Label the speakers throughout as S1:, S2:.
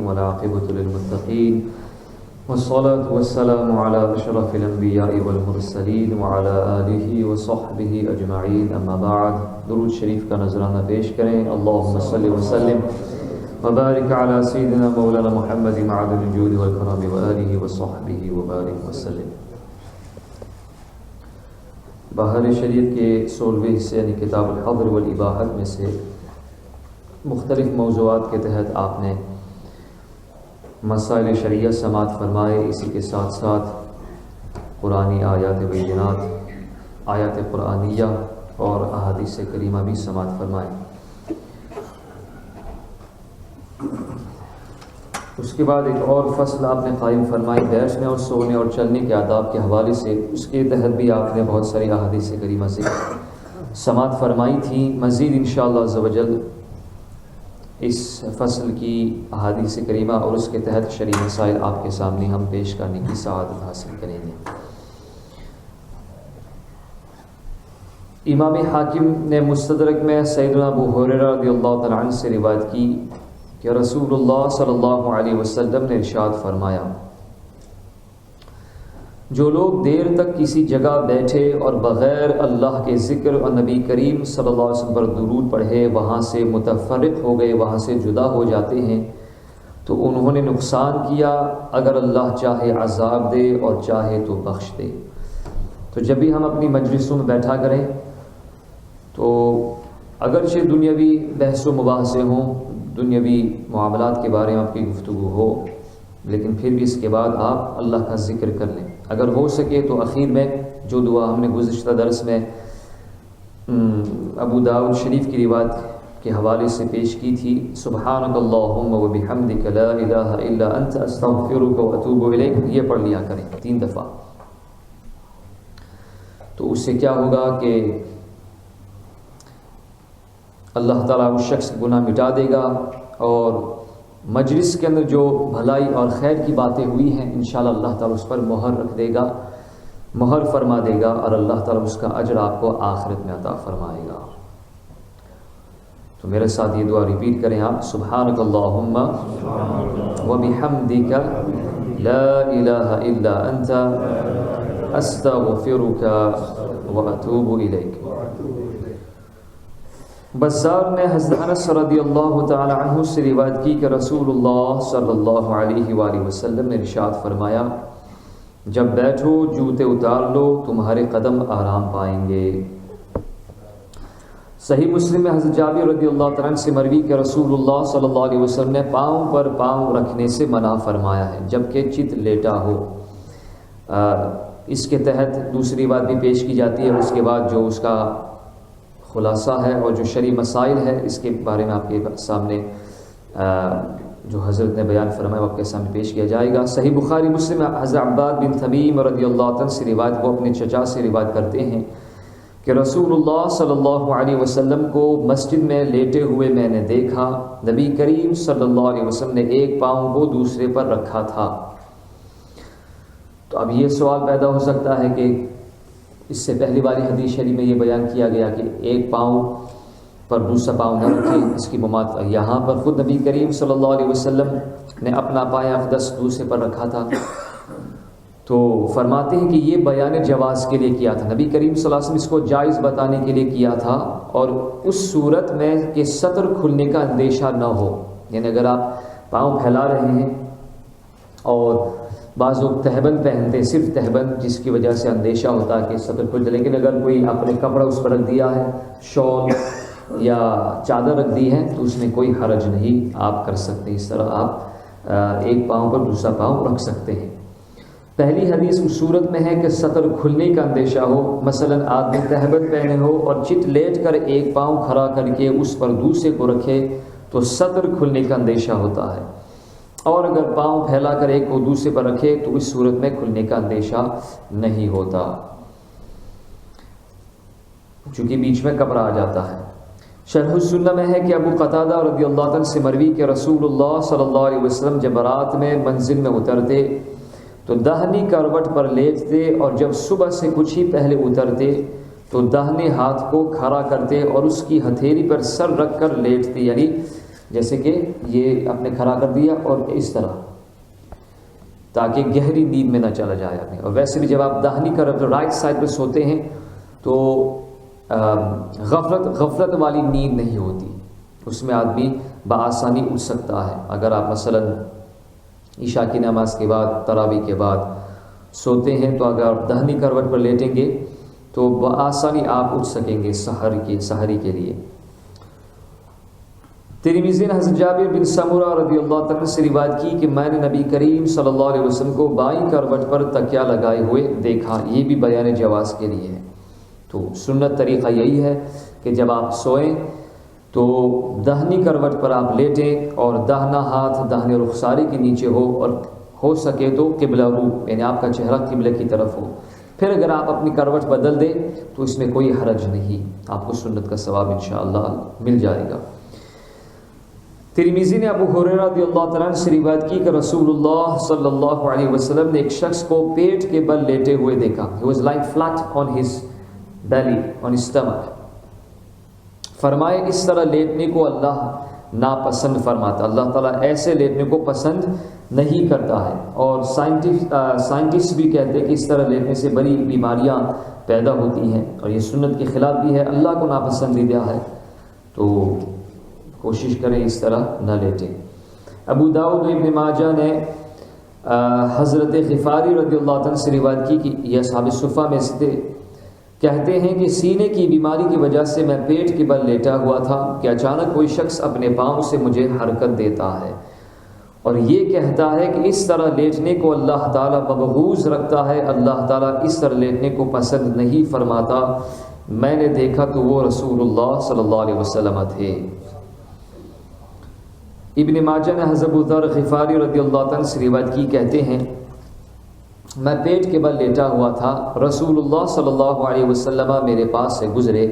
S1: والعاقبة للمتقين والصلاة والسلام على أشرف الأنبياء والمرسلين وعلى آله وصحبه أجمعين اما بعد درود شریف کا نذرانہ پیش کریں. اللهم صل وسلم وبارك على سيدنا مولانا محمد معدن الجود والكرم وآله وصحبه وبارك وسلم. بہار شریعت کے 16ویں حصے یعنی کتاب الحظر والاباحت میں سے مختلف موضوعات کے تحت آپ نے مسائل شریعت سماعت فرمائے. اسی کے ساتھ ساتھ قرآنی آیات بینات، آیات قرآنیہ اور احادیث کریمہ بھی سماعت فرمائے. اس کے بعد ایک اور فصل آپ نے قائم فرمائی بیٹھنے اور سونے اور چلنے کے آداب کے حوالے سے. اس کے تحت بھی آپ نے بہت ساری احادیث کریمہ سے سماعت فرمائی تھی. مزید انشاءاللہ عز و جل اس فصل کی احادیث کریمہ اور اس کے تحت شرعی مسائل آپ کے سامنے ہم پیش کرنے کی سعادت حاصل کریں گے. امام حاکم نے مستدرک میں سیدنا ابو ہریرہ رضی اللہ تعالیٰ عنہ سے روایت کی کہ رسول اللہ صلی اللہ علیہ وسلم نے ارشاد فرمایا، جو لوگ دیر تک کسی جگہ بیٹھے اور بغیر اللہ کے ذکر اور نبی کریم صلی اللہ علیہ وسلم پر درود پڑھے وہاں سے متفرق ہو گئے، وہاں سے جدا ہو جاتے ہیں تو انہوں نے نقصان کیا، اگر اللہ چاہے عذاب دے اور چاہے تو بخش دے. تو جب بھی ہم اپنی مجلسوں میں بیٹھا کریں تو اگرچہ دنیاوی بحث و مباحثے ہوں، دنیاوی معاملات کے بارے میں آپ کی گفتگو ہو، لیکن پھر بھی اس کے بعد آپ اللہ کا ذکر کر لیں. اگر ہو سکے تو اخیر میں جو دعا ہم نے گزشتہ درس میں ابو داؤد شریف کی روایت کے حوالے سے پیش کی تھی، سبحانک اللہم و بحمدک لا الہ الا انت استغفرک و اتوب الیک، یہ پڑھ لیا کریں 3 دفعہ. تو اس سے کیا ہوگا کہ اللہ تعالیٰ اس شخص کی گناہ مٹا دے گا اور مجلس کے اندر جو بھلائی اور خیر کی باتیں ہوئی ہیں انشاءاللہ اللہ تعالیٰ اس پر مہر رکھ دے گا، مہر فرما دے گا اور اللہ تعالیٰ اس کا اجر آپ کو آخرت میں عطا فرمائے گا. تو میرے ساتھ یہ دعا ریپیٹ کریں آپ، سبحانک اللہم و بحمدک لا الہ الا انت استغفرک و اتوب الیک. بزار نے حضرت انس رضی اللہ تعالی عنہ سے روایت کی کہ رسول اللہ صلی اللہ علیہ وآلہ وسلم نے ارشاد فرمایا، جب بیٹھو جوتے اتار لو، تمہارے قدم آرام پائیں گے. صحیح مسلم میں حضرت جابر رضی اللہ تعالیٰ عنہ سے مروی کہ رسول اللہ صلی اللہ علیہ وسلم نے پاؤں پر پاؤں رکھنے سے منع فرمایا ہے جبکہ چت لیٹا ہو. اس کے تحت دوسری بات بھی پیش کی جاتی ہے. اس کے بعد جو اس کا خلاصہ ہے اور جو شرعی مسائل ہے اس کے بارے میں آپ کے سامنے جو حضرت نے بیان فرمایا وہ آپ کے سامنے پیش کیا جائے گا. صحیح بخاری مسلم حضرت عباد بن تمیم رضی اللہ عنہ سے روایت، وہ اپنے چچا سے روایت کرتے ہیں کہ رسول اللہ صلی اللہ علیہ وسلم کو مسجد میں لیٹے ہوئے میں نے دیکھا، نبی کریم صلی اللہ علیہ وسلم نے ایک پاؤں کو دوسرے پر رکھا تھا. تو اب یہ سوال پیدا ہو سکتا ہے کہ اس سے پہلی والی حدیث شریف میں یہ بیان کیا گیا کہ ایک پاؤں پر دوسرا پاؤں نہ رکھے، اس کی مماثلت یہاں پر خود نبی کریم صلی اللہ علیہ وسلم نے اپنا پایا اقدس دوسرے پر رکھا تھا. تو فرماتے ہیں کہ یہ بیان جواز کے لیے کیا تھا، نبی کریم صلی اللہ علیہ وسلم اس کو جائز بتانے کے لیے کیا تھا، اور اس صورت میں کہ سطر کھلنے کا اندیشہ نہ ہو. یعنی اگر آپ پاؤں پھیلا رہے ہیں اور بعض لوگ تہبند پہنتے ہیں، صرف تہبند، جس کی وجہ سے اندیشہ ہوتا ہے کہ سطر کھل جائے، لیکن اگر کوئی اپنے کپڑا اس پر رکھ دیا ہے، شال یا چادر رکھ دی ہے تو اس میں کوئی حرج نہیں، آپ کر سکتے ہیں. اس طرح آپ ایک پاؤں پر دوسرا پاؤں رکھ سکتے ہیں. پہلی حدیث اس صورت میں ہے کہ سطر کھلنے کا اندیشہ ہو، مثلا آدمی تہبند پہنے ہو اور چت لیٹ کر ایک پاؤں کھڑا کر کے اس پر دوسرے کو رکھے تو سطر کھلنے کا اندیشہ ہوتا ہے، اور اگر پاؤں پھیلا کر ایک کو دوسرے پر رکھے تو اس صورت میں کھلنے کا اندیشہ نہیں ہوتا، چونکہ بیچ میں کپڑا آ جاتا ہے. شرح السنہ میں ہے کہ ابو قتادہ رضی اللہ عنہ سے مروی کہ رسول اللہ صلی اللہ علیہ وسلم جب رات میں منزل میں اترتے تو داہنی کروٹ پر لیٹتے، اور جب صبح سے کچھ ہی پہلے اترتے تو داہنے ہاتھ کو کھڑا کرتے اور اس کی ہتھیلی پر سر رکھ کر لیٹتے، یعنی جیسے کہ یہ آپ نے کھڑا کر دیا اور اس طرح، تاکہ گہری نیند میں نہ چلا جائے آدمی۔ اور ویسے بھی جب آپ داہنی طرف رائٹ سائڈ پہ سوتے ہیں تو غفلت والی نیند نہیں ہوتی، اس میں آدمی بآسانی اٹھ سکتا ہے۔ اگر آپ مثلا عشاء کی نماز کے بعد، تراویح کے بعد سوتے ہیں تو اگر آپ داہنی کروٹ پر لیٹیں گے تو بآسانی آپ اٹھ سکیں گے سحری کے لیے۔ ترمذی نے حضرت جابر بن سمرہ رضی اللہ تعالیٰ سے روایت کی کہ میں نے نبی کریم صلی اللہ علیہ وسلم کو بائیں کروٹ پر تکیہ لگائے ہوئے دیکھا۔ یہ بھی بیان جواز کے لیے ہے۔ تو سنت طریقہ یہی ہے کہ جب آپ سوئیں تو داہنی کروٹ پر آپ لیٹیں اور داہنا ہاتھ داہنے رخسارے کے نیچے ہو، اور ہو سکے تو قبلہ رو، یعنی آپ کا چہرہ قبلہ کی طرف ہو۔ پھر اگر آپ اپنی کروٹ بدل دیں تو اس میں کوئی حرج نہیں، آپ کو سنت کا ثواب انشاءاللہ مل جائے گا۔ ترمذی نے ابو ہریرہ رضی اللہ تعالیٰ عنہ سے روایت کی کہ رسول اللہ صلی اللہ علیہ وسلم نے ایک شخص کو پیٹ کے بل لیٹے ہوئے دیکھا۔ He was lying flat on his belly, on his stomach. فرمائے اس طرح لیٹنے کو اللہ ناپسند فرماتا، اللہ تعالیٰ ایسے لیٹنے کو پسند نہیں کرتا ہے، اور سائنٹسٹ بھی کہتے ہیں کہ اس طرح لیٹنے سے بڑی بیماریاں پیدا ہوتی ہیں، اور یہ سنت کے خلاف بھی ہے، اللہ کو ناپسندیدہ ہے، تو کوشش کریں اس طرح نہ لیٹیں۔ ابو داؤد و ابن ماجہ نے حضرت غفاری رضی اللہ عنہ سے روایت کی کہ یہ اصحاب صفہ میں سے تھے، کہتے ہیں کہ سینے کی بیماری کی وجہ سے میں پیٹ کے بل لیٹا ہوا تھا کہ اچانک کوئی شخص اپنے پاؤں سے مجھے حرکت دیتا ہے اور یہ کہتا ہے کہ اس طرح لیٹنے کو اللہ تعالیٰ مبغوض رکھتا ہے، اللہ تعالیٰ اس طرح لیٹنے کو پسند نہیں فرماتا۔ میں نے دیکھا تو وہ رسول اللہ صلی اللہ علیہ وسلم تھے۔ ابن ماجہ نے حضرت ابو ذر غفاری رضی اللہ عنہ سے روایت کی، کہتے ہیں میں پیٹ کے بل لیٹا ہوا تھا، رسول اللہ صلی اللہ علیہ وسلم میرے پاس سے گزرے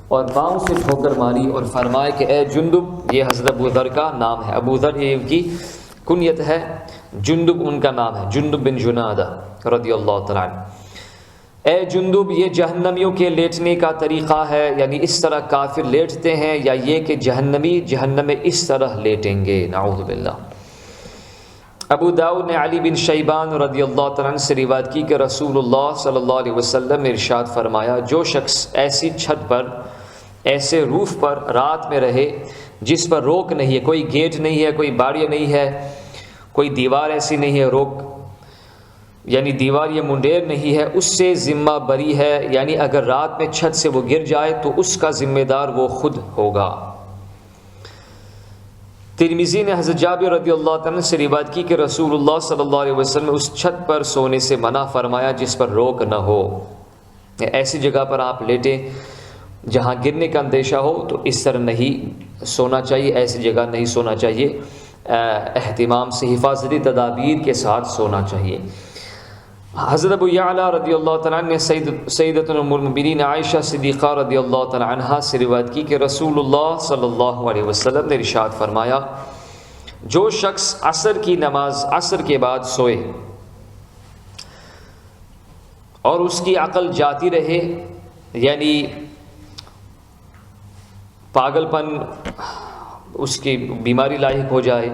S1: اور پاؤں سے ٹھوکر ماری اور فرمائے کہ اے جندب، یہ حضرت ابو ذر کا نام ہے، ابو ذر یہ ان کی کنیت ہے، جندب ان کا نام ہے، جندب بن جنادہ رضی اللہ تعالیٰ عنہ۔ اے جندب، یہ جہنمیوں کے لیٹنے کا طریقہ ہے، یعنی اس طرح کافر لیٹتے ہیں، یا یہ کہ جہنمی جہنم میں اس طرح لیٹیں گے، نعوذ باللہ۔ ابو داؤد نے علی بن شیبان رضی اللہ تعالیٰ عنہ سے روایت کی کہ رسول اللہ صلی اللہ علیہ وسلم نے ارشاد فرمایا، جو شخص ایسی چھت پر، ایسے روف پر رات میں رہے جس پر روک نہیں ہے، کوئی گیٹ نہیں ہے، کوئی باڑی نہیں ہے، کوئی دیوار ایسی نہیں ہے روک، یعنی دیوار یہ منڈیر نہیں ہے، اس سے ذمہ بری ہے، یعنی اگر رات میں چھت سے وہ گر جائے تو اس کا ذمہ دار وہ خود ہوگا۔ ترمذی نے حضرت جابر رضی اللہ عنہ سے روایت کی کہ رسول اللہ صلی اللہ علیہ وسلم نے اس چھت پر سونے سے منع فرمایا جس پر روک نہ ہو، ایسی جگہ پر آپ لیٹیں جہاں گرنے کا اندیشہ ہو تو اس طرح نہیں سونا چاہیے، ایسی جگہ نہیں سونا چاہیے، اہتمام سے حفاظتی تدابیر کے ساتھ سونا چاہیے۔ حضرت ابو یعلا رضی اللہ تعالیٰ عنہ نے سیدتنا ام المؤمنین عائشہ صدیقہ رضی اللہ تعالیٰ عنہا سے روایت کی کہ رسول اللہ صلی اللہ علیہ وسلم نے ارشاد فرمایا، جو شخص عصر کی نماز عصر کے بعد سوئے اور اس کی عقل جاتی رہے، یعنی پاگل پن اس کی بیماری لاحق ہو جائے،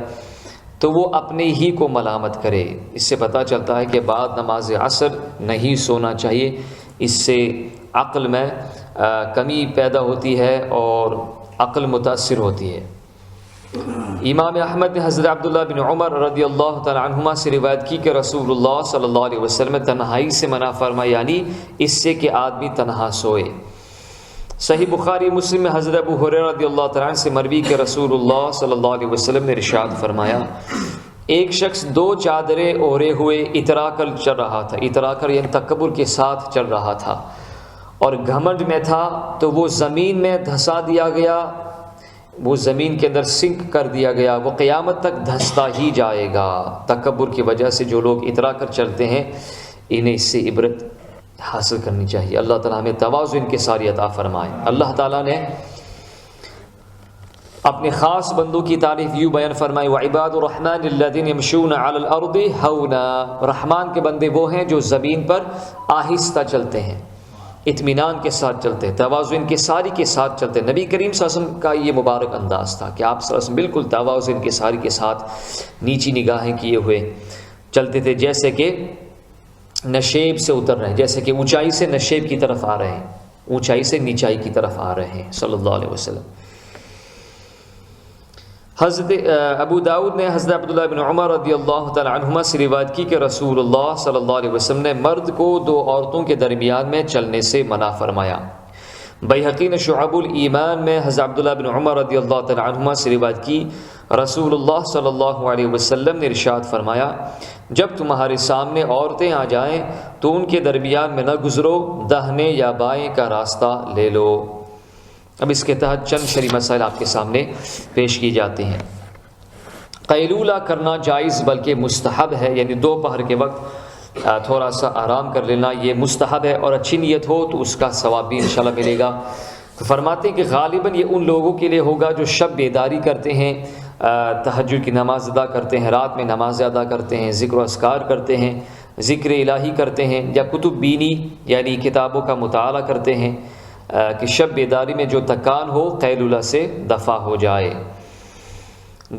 S1: تو وہ اپنے ہی کو ملامت کرے۔ اس سے پتہ چلتا ہے کہ بعد نماز عصر نہیں سونا چاہیے، اس سے عقل میں کمی پیدا ہوتی ہے اور عقل متاثر ہوتی ہے۔ امام احمد نے حضرت عبداللہ بن عمر رضی اللہ تعالی عنہما سے روایت کی کہ رسول اللہ صلی اللہ علیہ وسلم تنہائی سے منع فرمایا، یعنی اس سے کہ آدمی تنہا سوئے۔ صحیح بخاری مسلم میں حضرت ابو ہریرہ رضی اللہ تعالیٰ عنہ سے مروی کہ رسول اللہ صلی اللہ علیہ وسلم نے ارشاد فرمایا، ایک شخص دو چادریں اوڑھے ہوئے اترا کر چل رہا تھا، اترا کر یعنی تکبر کے ساتھ چل رہا تھا اور گھمنڈ میں تھا، تو وہ زمین میں دھسا دیا گیا، وہ زمین کے اندر سنک کر دیا گیا، وہ قیامت تک دھستا ہی جائے گا۔ تکبر کی وجہ سے جو لوگ اترا کر چلتے ہیں انہیں اس سے عبرت حاصل کرنی چاہیے۔ اللہ تعالیٰ ہمیں تواضع انکساری عطا فرمائے۔ اللہ تعالیٰ نے اپنے خاص بندوں کی تعریف یوں بیان فرمائی، وعباد الرحمن الذین یمشون علی الارض ہونا، رحمان کے بندے وہ ہیں جو زمین پر آہستہ چلتے ہیں۔ اطمینان کے ساتھ چلتے، تواضع انکساری کے ساتھ چلتے. نبی کریم صلی اللہ علیہ وسلم کا یہ مبارک انداز تھا کہ آپ صلی اللہ علیہ وسلم بالکل تواضع انکساری کے ساتھ نیچی نگاہیں کیے ہوئے چلتے تھے، جیسے کہ نشیب سے اتر رہے ہیں، جیسے کہ اونچائی سے نشیب کی طرف آ رہے ہیں، اونچائی سے نیچائی کی طرف آ رہے ہیں صلی اللہ علیہ وسلم. حضرت ابو داؤد نے حضرت عبداللہ بن عمر رضی اللہ تعالی عنہما سے روایت کی کہ رسول اللہ صلی اللہ علیہ وسلم نے مرد کو دو عورتوں کے درمیان میں چلنے سے منع فرمایا. بیہقی نے شعب الایمان میں حضرت عبداللہ بن عمر رضی اللہ تعالی عنہما سے روایت کی رسول اللہ صلی اللہ علیہ وسلم نے ارشاد فرمایا جب تمہارے سامنے عورتیں آ جائیں تو ان کے درمیان میں نہ گزرو، داہنے یا بائیں کا راستہ لے لو. اب اس کے تحت چند شرعی مسائل آپ کے سامنے پیش کی جاتے ہیں. قیلولہ کرنا جائز بلکہ مستحب ہے، یعنی دوپہر کے وقت تھوڑا سا آرام کر لینا یہ مستحب ہے، اور اچھی نیت ہو تو اس کا ثواب بھی انشاءاللہ ملے گا. تو فرماتے ہیں کہ غالباً یہ ان لوگوں کے لیے ہوگا جو شب بیداری کرتے ہیں، تہجد کی نماز ادا کرتے ہیں، رات میں نماز ادا کرتے ہیں، ذکر و اذکار کرتے ہیں، ذکر الہی کرتے ہیں، یا کتب بینی یعنی کتابوں کا مطالعہ کرتے ہیں کہ شب بیداری میں جو تکان ہو قیلولہ سے دفع ہو جائے.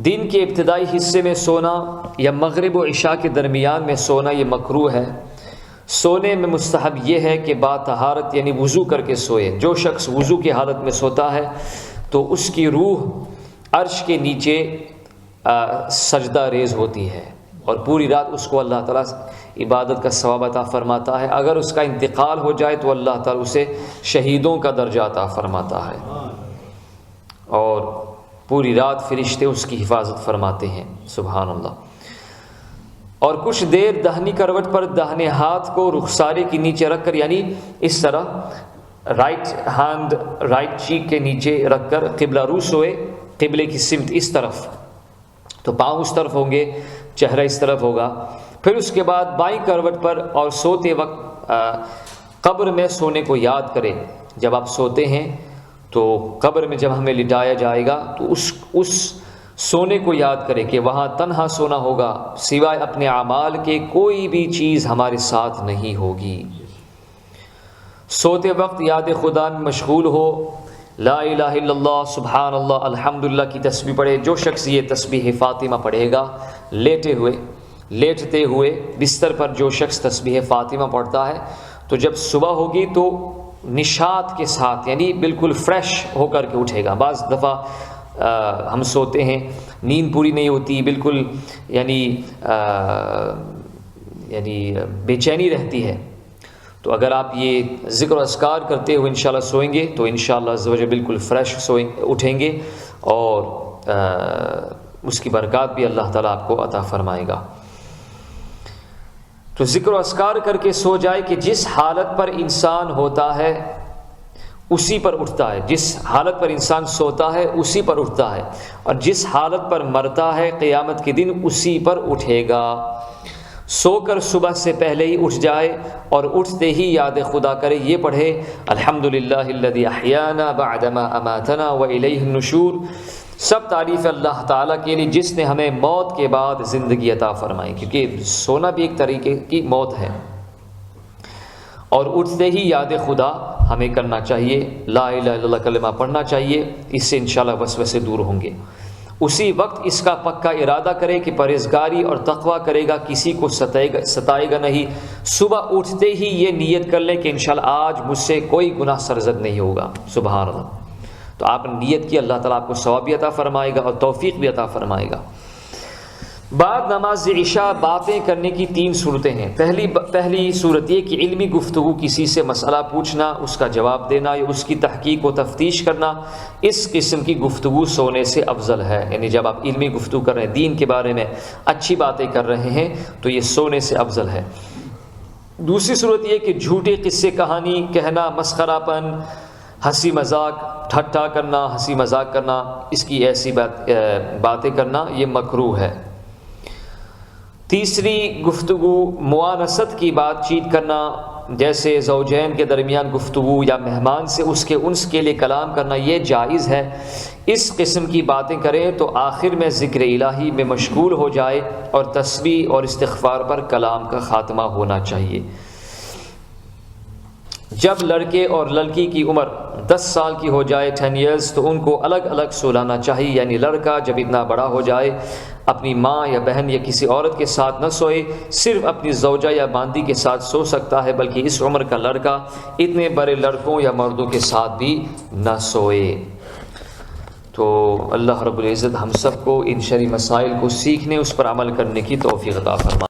S1: دن کے ابتدائی حصے میں سونا یا مغرب و عشاء کے درمیان میں سونا یہ مکروہ ہے. سونے میں مستحب یہ ہے کہ با طہارت یعنی وضو کر کے سوئے. جو شخص وضو کی حالت میں سوتا ہے تو اس کی روح عرش کے نیچے سجدہ ریز ہوتی ہے اور پوری رات اس کو اللہ تعالیٰ عبادت کا ثواب عطا فرماتا ہے. اگر اس کا انتقال ہو جائے تو اللہ تعالیٰ اسے شہیدوں کا درجہ عطا فرماتا ہے اور پوری رات فرشتے اس کی حفاظت فرماتے ہیں. سبحان اللہ. اور کچھ دیر داہنی کروٹ پر داہنے ہاتھ کو رخسارے کے نیچے رکھ کر، یعنی اس طرح رائٹ ہینڈ رائٹ چیک کے نیچے رکھ کر قبلہ رو سوئے، قبلے کی سمت اس طرف، تو پاؤں اس طرف ہوں گے، چہرہ اس طرف ہوگا. پھر اس کے بعد بائیں کروٹ پر اور سوتے وقت قبر میں سونے کو یاد کریں. جب آپ سوتے ہیں تو قبر میں جب ہمیں لٹایا جائے گا تو اس سونے کو یاد کریں کہ وہاں تنہا سونا ہوگا، سوائے اپنے اعمال کے کوئی بھی چیز ہمارے ساتھ نہیں ہوگی. سوتے وقت یاد خدا میں مشغول ہو، لا الہ الا اللہ سبحان اللہ الحمدللہ کی تسبیح پڑھے. جو شخص یہ تسبیح فاطمہ پڑھے گا لیٹتے ہوئے بستر پر، جو شخص تسبیح فاطمہ پڑھتا ہے تو جب صبح ہوگی تو نشاط کے ساتھ یعنی بالکل فریش ہو کر کے اٹھے گا. بعض دفعہ ہم سوتے ہیں نیند پوری نہیں ہوتی، بالکل یعنی بے چینی رہتی ہے. تو اگر آپ یہ ذکر و اذکار کرتے ہوئے انشاءاللہ سوئیں گے تو انشاءاللہ عز و جل بالکل فریش اٹھیں گے اور اس کی برکات بھی اللہ تعالیٰ آپ کو عطا فرمائے گا. تو ذکر و اذکار کر کے سو جائے کہ جس حالت پر انسان ہوتا ہے اسی پر اٹھتا ہے، جس حالت پر انسان سوتا ہے اسی پر اٹھتا ہے، اور جس حالت پر مرتا ہے قیامت کے دن اسی پر اٹھے گا. سو کر صبح سے پہلے ہی اٹھ جائے اور اٹھتے ہی یاد خدا کرے، یہ پڑھے الحمدللہ الذی احیانا بعدما اماتنا والیہ النشور. سب تعریف اللہ تعالیٰ کے لیے جس نے ہمیں موت کے بعد زندگی عطا فرمائی، کیونکہ سونا بھی ایک طریقے کی موت ہے. اور اٹھتے ہی یاد خدا ہمیں کرنا چاہیے، لا الہ الا اللہ کلمہ پڑھنا چاہیے، اس سے انشاءاللہ وسوسے دور ہوں گے. اسی وقت اس کا پکا ارادہ کرے کہ پرہیزگاری اور تقویٰ کرے گا، کسی کو ستائے گا نہیں. صبح اٹھتے ہی یہ نیت کر لیں کہ انشاءاللہ آج مجھ سے کوئی گناہ سرزد نہیں ہوگا. سبحان اللہ. تو آپ نے نیت کی، اللہ تعالیٰ آپ کو ثواب بھی عطا فرمائے گا اور توفیق بھی عطا فرمائے گا. بعد نماز عشاء باتیں کرنے کی 3 صورتیں ہیں. پہلی صورت یہ کہ علمی گفتگو، کسی سے مسئلہ پوچھنا، اس کا جواب دینا یا اس کی تحقیق و تفتیش کرنا، اس قسم کی گفتگو سونے سے افضل ہے. یعنی جب آپ علمی گفتگو کر رہے ہیں، دین کے بارے میں اچھی باتیں کر رہے ہیں تو یہ سونے سے افضل ہے. دوسری صورت یہ کہ جھوٹے قصے کہانی کہنا، مسخرہ پن، ہنسی مذاق، ٹھٹھا کرنا، ہنسی مذاق کرنا، اس کی ایسی باتیں کرنا یہ مکروہ ہے. تیسری گفتگو موانست کی بات چیت کرنا، جیسے زوجین کے درمیان گفتگو یا مہمان سے اس کے انس کے لیے کلام کرنا، یہ جائز ہے. اس قسم کی باتیں کریں تو آخر میں ذکر الہی میں مشغول ہو جائے اور تسبیح اور استغفار پر کلام کا خاتمہ ہونا چاہیے. جب لڑکے اور لڑکی کی عمر 10 سال کی ہو جائے 10 ایئرز تو ان کو الگ الگ سلانا چاہیے، یعنی لڑکا جب اتنا بڑا ہو جائے اپنی ماں یا بہن یا کسی عورت کے ساتھ نہ سوئے، صرف اپنی زوجہ یا باندی کے ساتھ سو سکتا ہے، بلکہ اس عمر کا لڑکا اتنے بڑے لڑکوں یا مردوں کے ساتھ بھی نہ سوئے۔ تو اللہ رب العزت ہم سب کو ان شرعی مسائل کو سیکھنے، اس پر عمل کرنے کی توفیق عطا فرمائے۔